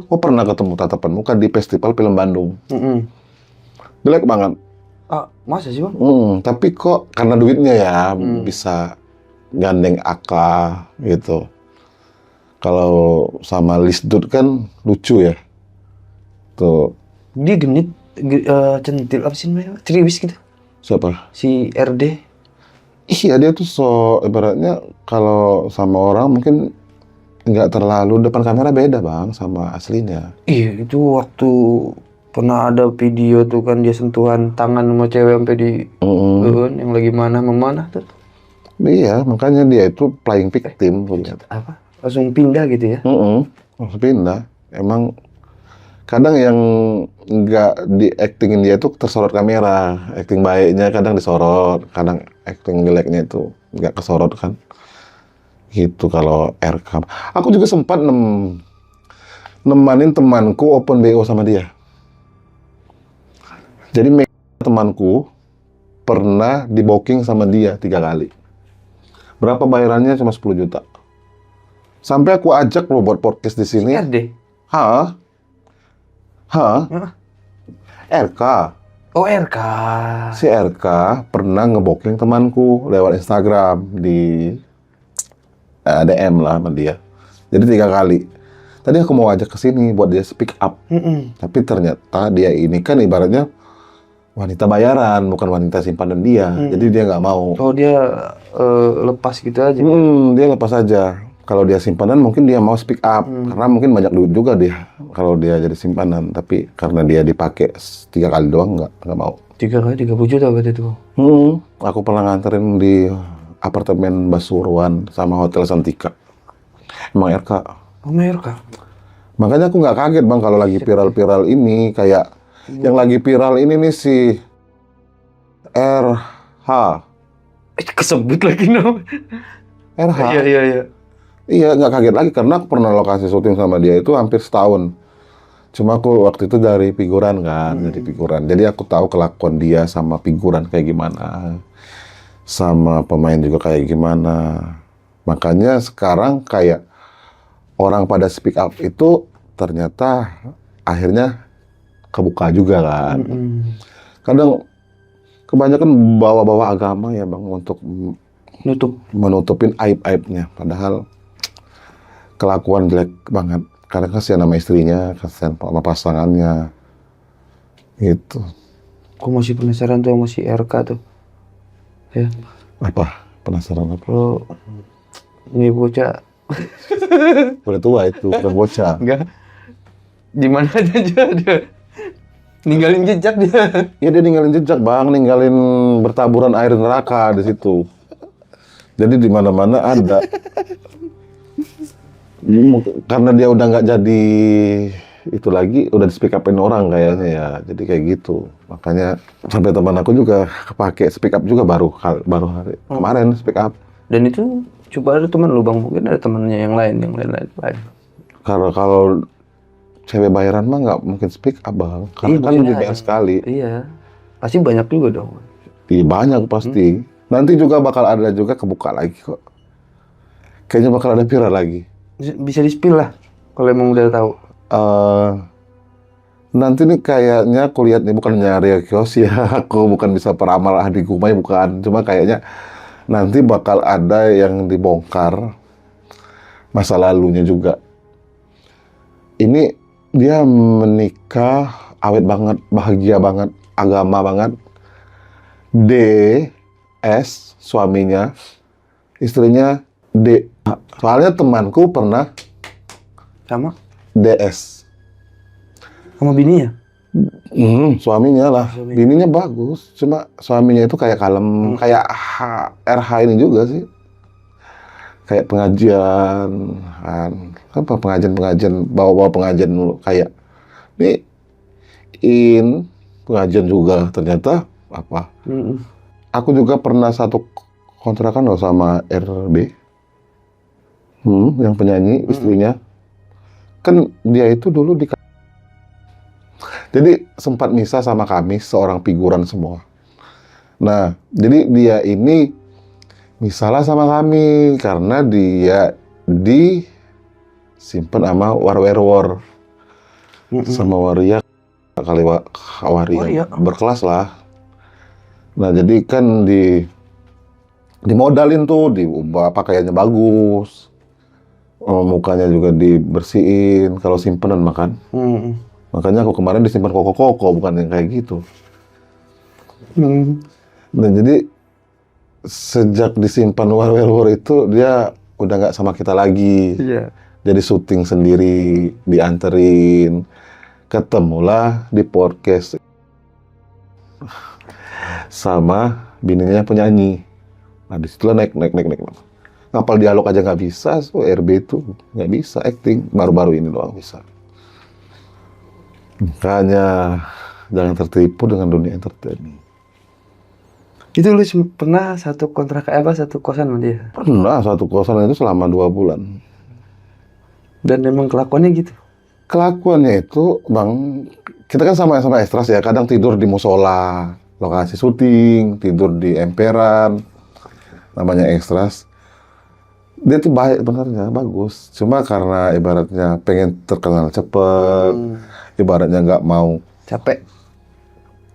Aku pernah ketemu tatapan muka di Festival Film Bandung. Jelek banget. Masa sih bang? Tapi kok karena duitnya ya bisa gandeng Aka gitu. Kalau sama Lisdut kan lucu ya. Tuh. Dia genit, centil apa sih namanya? Ceriwis gitu. Siapa? Si RD. Iya dia tuh ibaratnya kalau sama orang mungkin nggak terlalu depan kamera, beda bang sama aslinya. Iya itu waktu pernah ada video tuh kan dia sentuhan tangan sama cewek sampai di yang lagi memanah tuh. Iya makanya dia itu playing victim. Apa? Langsung pindah gitu ya? Langsung pindah. Emang kadang yang nggak di actingin dia itu tersorot kamera. Acting baiknya kadang disorot, kadang acting jeleknya itu nggak kesorot kan. Gitu kalau RK. Aku juga sempat nemanin temanku open BO sama dia. Jadi temanku pernah di booking sama dia 3 kali. Berapa bayarannya? Cuma 10 juta. Sampai aku ajak lo buat podcast di sini. RD? Hah? RK. Oh, RK. Si RK pernah ngebooking temanku lewat Instagram di DM lah sama dia. Jadi 3 kali. Tadi aku mau ajak ke sini buat dia speak up. Tapi ternyata dia ini kan ibaratnya wanita bayaran, bukan wanita simpanan dia. Jadi dia nggak mau. Oh, dia lepas gitu aja. Dia lepas aja. Kalau dia simpanan mungkin dia mau speak up. Karena mungkin banyak duit juga dia kalau dia jadi simpanan. Tapi karena dia dipakai 3 kali doang nggak mau. 3 kali 30 juta berarti itu. Aku pernah nganterin di apartemen Basuruan sama Hotel Santika. Emang RK. Oh, RK. Makanya aku nggak kaget bang kalau lagi viral-viral ini kayak yang lagi viral ini nih si RH. Kesebut lagi nama. RH. Iya. Iya, nggak kaget lagi karena aku pernah lokasi syuting sama dia itu hampir setahun. Cuma aku waktu itu dari figuran kan, dari figuran. Jadi aku tahu kelakuan dia sama figuran kayak gimana, sama pemain juga kayak gimana. Makanya sekarang kayak orang pada speak up itu ternyata akhirnya kebuka juga kan. Kadang kebanyakan bawa-bawa agama ya bang untuk menutupin aib-aibnya. Padahal kelakuan jelek banget. Karena kasihan sama istrinya, kasihan sama pasangannya. Gitu. Aku masih penasaran tuh sama si RK tuh. Ya. Apa? Penasaran apa? Lo ini bocah. Udah tua itu, udah bocah. Enggak. Gimana aja dia. Ninggalin jejak dia. Ya dia ninggalin jejak bang, ninggalin bertaburan air neraka di situ. Jadi di mana-mana ada. Karena dia udah nggak jadi itu lagi, udah di speak upin orang kayaknya ya. Jadi kayak gitu. Makanya sampai teman aku juga kepake speak up juga baru hari kemarin speak up. Dan itu coba ada teman lu bang, mungkin ada temannya yang lain. Kalau cewek bayaran mah nggak mungkin speak up bang, karena kan lebih bayar sekali. Iya, pasti banyak juga dong. Iya banyak pasti. Nanti juga bakal ada juga kebuka lagi kok. Kayaknya bakal ada viral lagi. Bisa di-spill lah, kalau emang udah tahu. Nanti nih kayaknya aku lihat nih bukan nyari kios ya, aku bukan bisa peramal ahli gumai bukan. Cuma kayaknya nanti bakal ada yang dibongkar masa lalunya juga. Ini dia menikah awet banget, bahagia banget, agama banget. DS suaminya, istrinya D. Soalnya temanku pernah sama DS. Sama bininya? Suaminya lah. Bininya bagus, cuma suaminya itu kayak kalem, kayak RH ini juga sih. Kayak pengajian, apa pengajian bawa pengajian dulu kayak nih pengajian juga ternyata apa? Aku juga pernah satu kontrakan loh sama RB, yang penyanyi istrinya, kan dia itu dulu jadi sempat misah sama kami seorang figuran semua. Nah, jadi dia ini misalnya sama kami karena dia disimpan sama Warwerwor sama Waria kali Waria berkelas lah. Nah jadi kan dimodalin tuh, diubah pakaiannya bagus, mukanya juga dibersihin kalau simpenan makan. Makanya aku kemarin disimpan koko-koko bukan yang kayak gitu. Dan jadi sejak disimpan Warwerwor itu dia udah nggak sama kita lagi. Jadi syuting sendiri, dianterin, ketemulah di podcast sama bininya penyanyi. Nah disitulah naik. Ngapal dialog aja nggak bisa, so RB itu nggak bisa acting, baru-baru ini doang bisa. Makanya jangan tertipu dengan dunia entertainment. Itu lu pernah satu kosan sama dia? Pernah satu kosan itu selama 2 bulan. Dan emang kelakuannya gitu? Kelakuannya itu, Bang, kita kan sama-sama ekstras ya. Kadang tidur di musola, lokasi syuting, tidur di emperan, namanya ekstras. Dia tuh baik sebenarnya, bagus. Cuma karena ibaratnya pengen terkenal cepet, ibaratnya nggak mau Capek.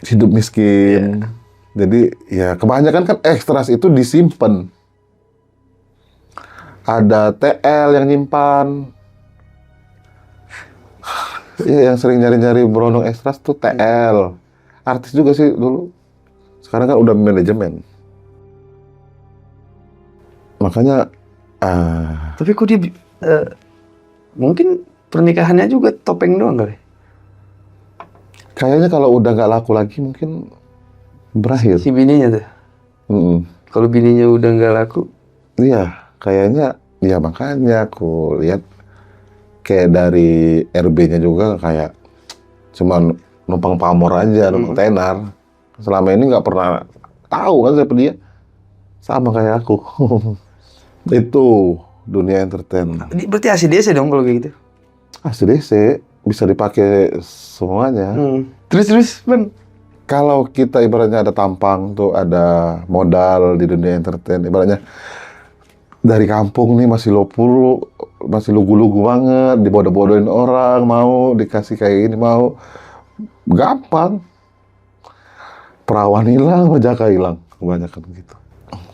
hidup miskin. Jadi ya kebanyakan kan ekstras itu disimpan. Ada TL yang nyimpan. Iya, yang sering nyari-nyari berondong ekstras tuh TL. Artis juga sih dulu. Sekarang kan udah manajemen. Makanya Tapi kok dia mungkin pernikahannya juga topeng doang kali? kayaknya kalau udah nggak laku lagi mungkin berakhir. Si bininya tuh? Kalau bininya udah nggak laku? Iya, kayaknya ya makanya aku lihat kayak dari RB-nya juga kayak cuman numpang pamor aja, numpang tenar. Selama ini nggak pernah tahu kan siapa dia. Sama kayak aku. Itu dunia entertain. Berarti ACDC dong kalau kayak gitu? ACDC bisa dipakai semuanya. Terus, Ben? Kalau kita ibaratnya ada tampang tuh, ada modal di dunia entertain, ibaratnya dari kampung nih masih lugu-lugu banget, dibodoh-bodohin orang, mau dikasih kayak gini, mau gampang. Perawan hilang, penjaka hilang, kebanyakan gitu.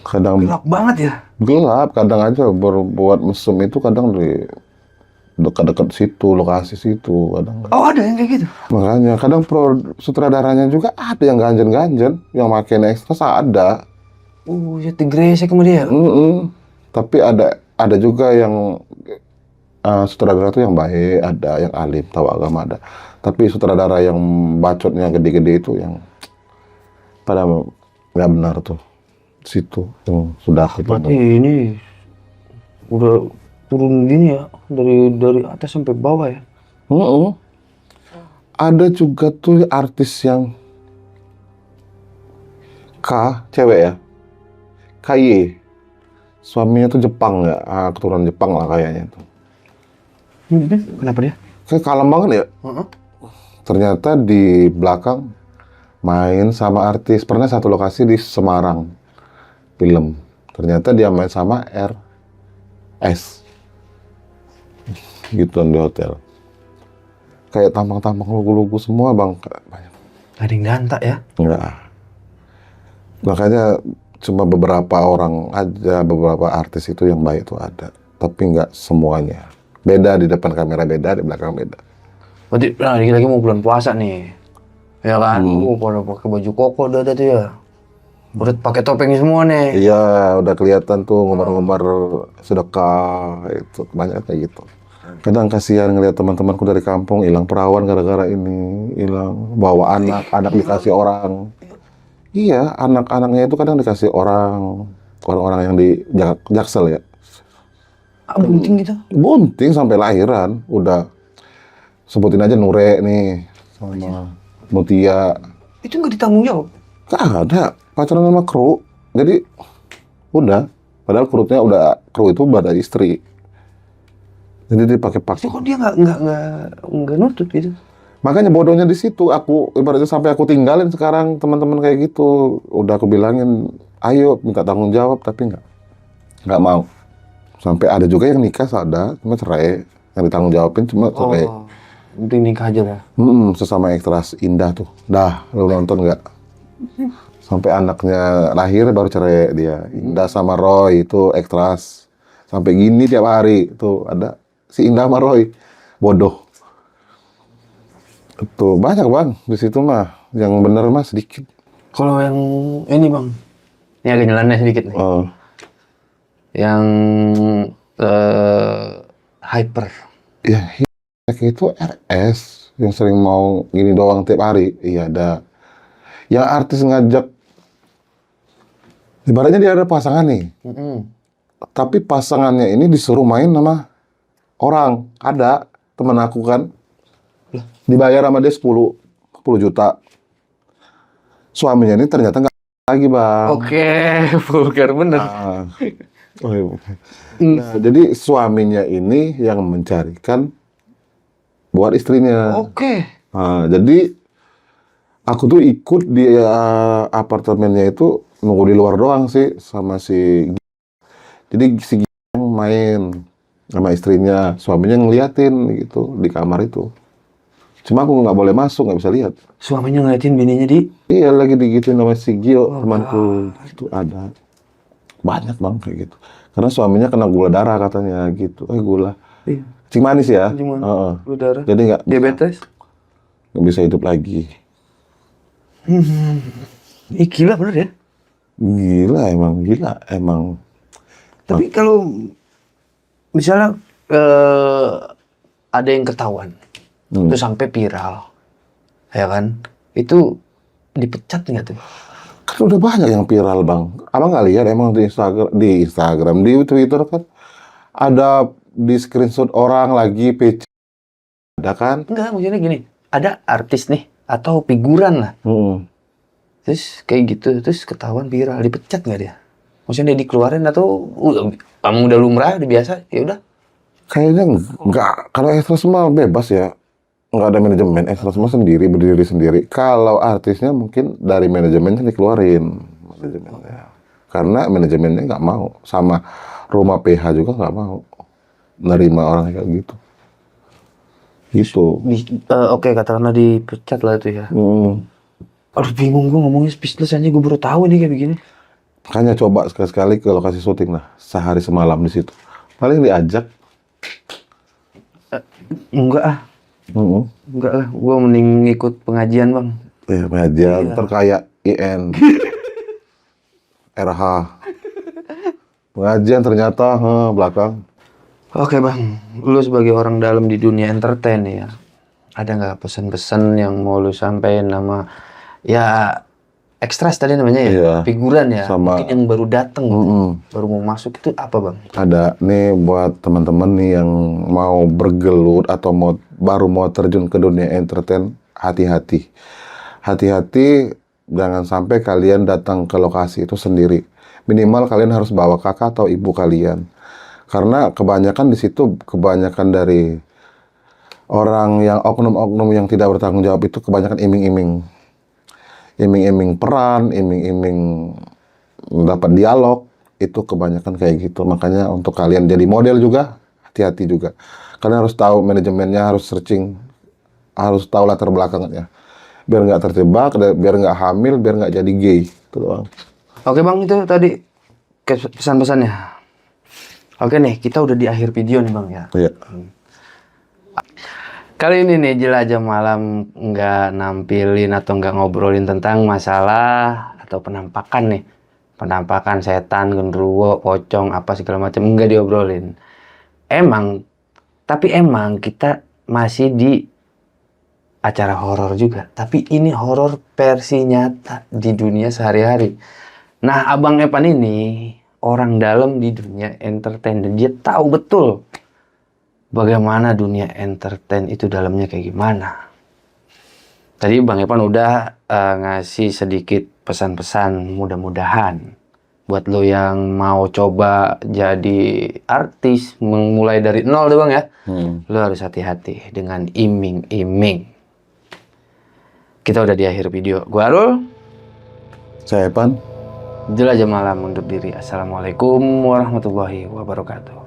Kadang Gelap banget ya? gelap, kadang aja berbuat mesum itu kadang di dekat-dekat situ, lokasi situ, kadang. Oh, ada yang kayak gitu? Makanya kadang sutradaranya juga ada yang ganjen-ganjen, yang makin ekstra ada. Ya digresek sama dia. Tapi ada juga yang sutradara tuh yang baik, ada yang alim, tahu agama ada. Tapi sutradara yang bacotnya gede-gede itu yang pada nggak benar tuh. Situ yang sudah Berarti ini udah turun gini ya, dari atas sampai bawah ya? Ada juga tuh artis yang cewek ya, KY. Suaminya tuh Jepang ya, keturunan Jepang lah kayaknya tuh. Kenapa dia? Kayak kalem banget ya. Ternyata di belakang main sama artis. Pernah satu lokasi di Semarang, film. Ternyata dia main sama RS. Gitu di hotel. Kayak tampang-tampang lugu-lugu semua, Bang. Banyak. Ada yang gantak ya? Enggak. Makanya cuma beberapa orang aja, beberapa artis itu yang baik itu ada. Tapi nggak semuanya. Beda di depan kamera, beda di belakang beda. Berarti dikit lagi mau bulan puasa nih. Ya kan? Pada pakai baju koko udah tuh ya. Udah pakai topeng semua nih. Iya, udah kelihatan tuh ngomar-ngomar sedekah, itu banyak kayak gitu. Kadang kasihan ngeliat teman-temanku dari kampung hilang perawan gara-gara ini, hilang bawa anak dikasih orang. Iya, anak-anaknya itu kadang dikasih orang-orang yang di Jaksel ya. Bunting gitu? Bunting sampai lahiran, udah sebutin aja Nure nih sama Mutia. Itu nggak ditanggung jawab? Gak ada, pacaran sama kru. Jadi udah, padahal kru itu udah ada istri. Jadi dipakai-pakai. Kok dia nggak nutut gitu? Makanya bodohnya di situ. Aku ibaratnya sampai aku tinggalin sekarang teman-teman kayak gitu. Udah aku bilangin, ayo minta tanggung jawab, tapi nggak mau. Sampai ada juga yang nikah cuma cerai. Yang ditanggung jawabin cuma cerai. Penting nikah aja lah. Sesama ekstras indah tuh. Dah, lu nonton nggak? Sampai anaknya lahir baru cerai dia. Indah sama Roy itu ekstras. Sampai gini tiap hari tuh ada si Indah sama Roy. Bodoh. Tuh banyak, Bang, di situ mah. Yang bener mah sedikit. Kalau yang ini, Bang. Ini agak nyeleneh sedikit nih. Yang hyper. Ya, itu RS yang sering mau gini doang tiap hari. Iya, ada. Yang artis ngajak, ibaratnya dia ada pasangan nih. Tapi pasangannya ini disuruh main sama orang. Ada temen aku kan. Dibayar sama dia 10 juta. Suaminya ini ternyata nggak lagi bang. Oke, vulgar bener. Oh, iya. Nah, jadi suaminya ini yang mencarikan buat istrinya. Oke. Nah, jadi aku tuh ikut di apartemennya itu nunggu di luar doang sih sama si. Jadi si yang main sama istrinya, suaminya ngeliatin gitu di kamar itu. Cuma aku nggak boleh masuk, nggak bisa lihat. Suaminya ngeliatin bininya di? Iya lagi digituin sama si Gio, temanku. Itu ada banyak bang kayak gitu. Karena suaminya kena gula darah katanya gitu. Gula. Iya. Kencing manis ya. Kencing manis, gula darah. Jadi Diabetes? nggak bisa hidup lagi. Gila bener ya? Gila emang. Tapi kalau misalnya ada yang ketahuan, itu sampai viral, ya kan? Itu dipecat nggak tuh? Kan udah banyak yang viral bang. Abang nggak lihat emang di Instagram, di Twitter kan ada di screenshot orang lagi PC, ada kan? Enggak, maksudnya gini, ada artis nih atau figuran lah, terus kayak gitu, terus ketahuan viral, dipecat nggak dia? Maksudnya dia dikeluarin atau udah lumrah, udah biasa, ya udah? Kayaknya nggak. Kalau extra semua bebas ya. Nggak ada manajemen, extra semua sendiri, berdiri sendiri. Kalau artisnya mungkin dari manajemennya dikeluarin. Manajemennya. Karena manajemennya nggak mau. Sama rumah PH juga nggak mau nerima orang kayak gitu. Gitu. Oke, katakanlah dipecat lah itu ya. Aduh bingung gue ngomongnya speechless aja, gue baru tahu nih kayak begini. Makanya coba sekali-sekali ke lokasi syuting lah. Sehari semalam di situ. Paling diajak. Enggak ah. Enggak lah, gue mending ikut pengajian bang. Pengajian, terkaya IN. RH. Pengajian ternyata belakang. Oke bang, lu sebagai orang dalam di dunia entertain ya, ada nggak pesan-pesan yang mau lu sampaikan sama ya ekstras tadi namanya ya, Iya, figuran ya, sama, mungkin yang baru datang, baru mau masuk itu apa bang? Ada nih buat teman-teman nih yang mau bergelut atau baru mau terjun ke dunia entertain, hati-hati. Hati-hati, jangan sampai kalian datang ke lokasi itu sendiri. Minimal kalian harus bawa kakak atau ibu kalian. Karena kebanyakan di situ, kebanyakan dari orang yang oknum-oknum yang tidak bertanggung jawab itu kebanyakan iming-iming. Iming-iming peran, iming-iming dapat dialog, itu kebanyakan kayak gitu. Makanya untuk kalian jadi model juga, hati-hati juga. Kalian harus tahu manajemennya, harus searching, harus tahu latar belakangnya. Biar nggak terjebak, biar nggak hamil, biar nggak jadi gay. Itu doang. Oke bang, itu tadi pesan-pesannya. Oke nih, kita udah di akhir video nih bang ya. Iya. Kali ini nih Jelajah Malam nggak nampilin atau nggak ngobrolin tentang masalah atau penampakan nih. Penampakan setan, genderuwo, pocong, apa segala macam, nggak diobrolin. Tapi emang kita masih di acara horor juga. Tapi ini horor versi nyata di dunia sehari-hari. Nah, Abang Epan ini orang dalam di dunia entertain dan dia tahu betul bagaimana dunia entertain itu dalamnya kayak gimana. Tadi Bang Epan udah ngasih sedikit pesan-pesan, mudah-mudahan buat lo yang mau coba jadi artis, memulai dari nol deh Bang ya. Lo harus hati-hati dengan iming-iming. Kita udah di akhir video. Gua Arul. Saya Epan. Jelajah Malam undur diri. Assalamualaikum warahmatullahi wabarakatuh.